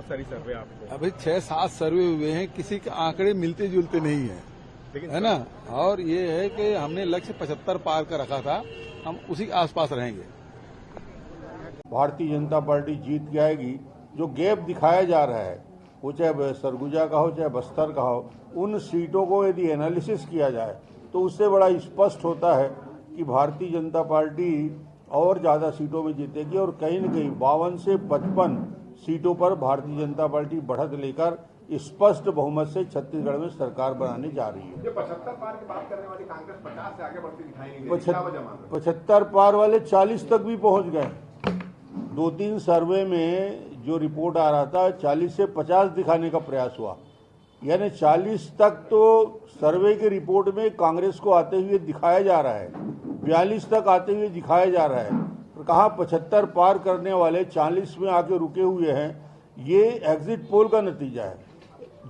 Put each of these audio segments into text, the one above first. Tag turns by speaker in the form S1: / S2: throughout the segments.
S1: सारी सर्वे आपको?
S2: अभी 6-7 सर्वे हुए हैं, किसी के आंकड़े मिलते जुलते नहीं है,
S1: लेकिन
S2: है ना। और ये है कि हमने लक्ष्य 75 पार का रखा था, हम उसी आसपास रहेंगे।
S3: भारतीय जनता पार्टी जीत के आएगी। जो गैप दिखाया जा रहा है, वो चाहे सरगुजा का हो चाहे बस्तर का हो, उन सीटों को यदि एनालिसिस किया जाए तो उससे बड़ा स्पष्ट होता है कि भारतीय जनता पार्टी और ज़्यादा सीटों में जीतेगी और कहीं न कहीं 52 से 55 सीटों पर भारतीय जनता पार्टी बढ़त लेकर स्पष्ट बहुमत से छत्तीसगढ़ में सरकार बनाने जा रही है।
S4: 75 पार की बात करने वाली कांग्रेस 50 से आगे बढ़ती दिखाई नहीं दे रही।
S3: 75 पार वाले 40 तक भी पहुंच गए। 2-3 सर्वे में जो रिपोर्ट आ रहा था 40 से 50 दिखाने का प्रयास हुआ, यानी 40 तक तो सर्वे की रिपोर्ट में कांग्रेस को आते हुए दिखाया जा रहा है, 42 तक आते हुए दिखाया जा रहा है। तो कहा 75 पार करने वाले 40 में आके रुके हुए हैं। ये एग्जिट पोल का नतीजा है।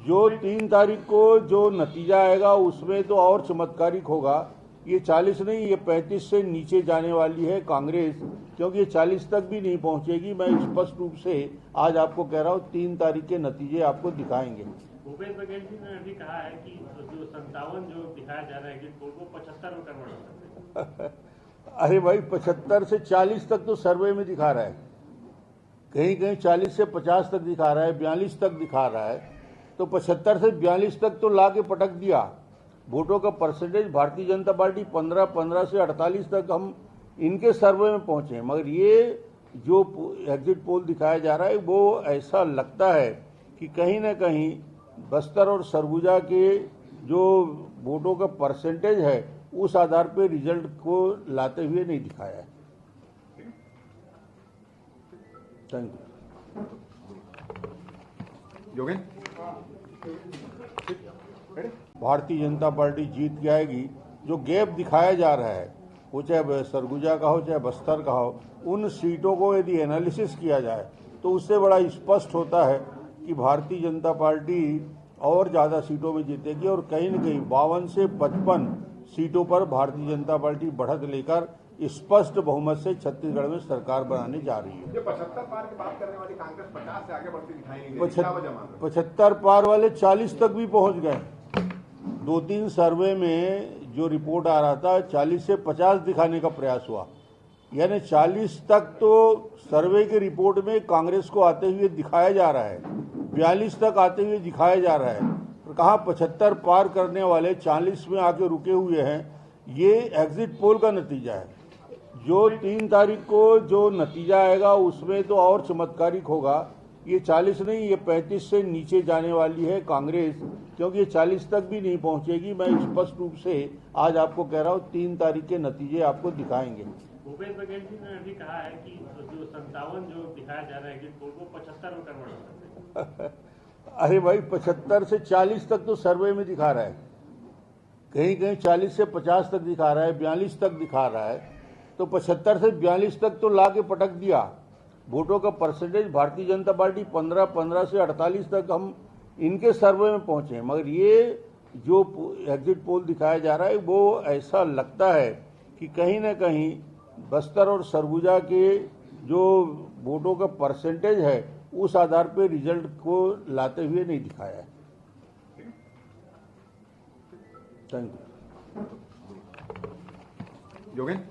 S3: जो 3 तारीख को जो नतीजा आएगा उसमें तो और चमत्कारिक होगा। ये 40 नहीं, ये 35 से नीचे जाने वाली है कांग्रेस, क्योंकि ये 40 तक भी नहीं पहुंचेगी। मैं स्पष्ट रूप से आज आपको कह रहा हूँ, 3 तारीख के नतीजे आपको दिखाएंगे।
S5: भूपेश बघेल जी ने अभी कहा है कि जो 57 जो दिखाया जा रहा है कि पोल को 75 में कन्वर्ट कर दें।
S3: अरे भाई, 75 से 40 तक तो सर्वे में दिखा रहा है, कहीं कहीं 40 से 50 तक दिखा रहा है, 42 तक दिखा रहा है। तो 75 से 42 तक तो ला के पटक दिया। वोटों का परसेंटेज भारतीय जनता पार्टी 15 से 48 तक हम इनके सर्वे में पहुंचे। मगर ये जो एग्जिट पोल दिखाया जा रहा है वो ऐसा लगता है कि कहीं ना कहीं बस्तर और सरगुजा के जो वोटों का परसेंटेज है उस आधार पर रिजल्ट को लाते हुए नहीं दिखाया है। Thank you.
S4: Yogendra,
S3: Bharatiya Janata party जीत के आएगी। जो गैप दिखाया जा रहा है, वो चाहे सरगुजा का हो चाहे बस्तर का हो, उन सीटों को यदि एनालिसिस किया जाए तो उससे बड़ा स्पष्ट होता है कि भारतीय जनता पार्टी और ज़्यादा सीटों में जीतेगी और कहीं न कहीं 52 से 55 सीटों पर भारतीय जनता पार्टी बढ़त लेकर स्पष्ट बहुमत से छत्तीसगढ़ में सरकार बनाने जा रही है।
S4: 75 पार की बात करने वाली कांग्रेस 50 से आगे बढ़ती दिखाई नहीं दे रही।
S3: 75 पार वाले 40 तक भी पहुंच गए। 2-3 सर्वे में जो रिपोर्ट आ रहा था 40 से 50 दिखाने का प्रयास हुआ, यानी 40 तक तो सर्वे की रिपोर्ट में कांग्रेस को आते हुए दिखाया जा रहा है, 42 तक आते हुए दिखाया जा रहा है। तो कहा 75 पार करने वाले 40 में आके रुके हुए हैं। ये एग्जिट पोल का नतीजा है। जो 3 तारीख को जो नतीजा आएगा उसमें तो और चमत्कारिक होगा। ये 40 नहीं, ये 35 से नीचे जाने वाली है कांग्रेस, क्योंकि ये 40 तक भी नहीं पहुंचेगी। मैं स्पष्ट रूप से आज आपको कह रहा हूँ, 3 तारीख के नतीजे आपको दिखाएंगे।
S5: भूपेश बघेल जी ने अभी कहा है कि जो 57 जो दिखाया जा रहा है कि पोल को 75 में कन्वर्ट कर दें।
S3: अरे भाई, 75 से 40 तक तो सर्वे में दिखा रहा है, कहीं कहीं 40 से 50 तक दिखा रहा है, 42 तक दिखा रहा है। तो 75 से 42 तक तो ला के पटक दिया। वोटों का परसेंटेज भारतीय जनता पार्टी 15 से 48 तक हम इनके सर्वे में पहुंचे। मगर ये जो एग्जिट पोल दिखाया जा रहा है वो ऐसा लगता है कि कहीं ना कहीं बस्तर और सरगुजा के जो वोटों का परसेंटेज है उस आधार पर रिजल्ट को लाते हुए नहीं दिखाया है। Thank you.
S4: योगेंद्र,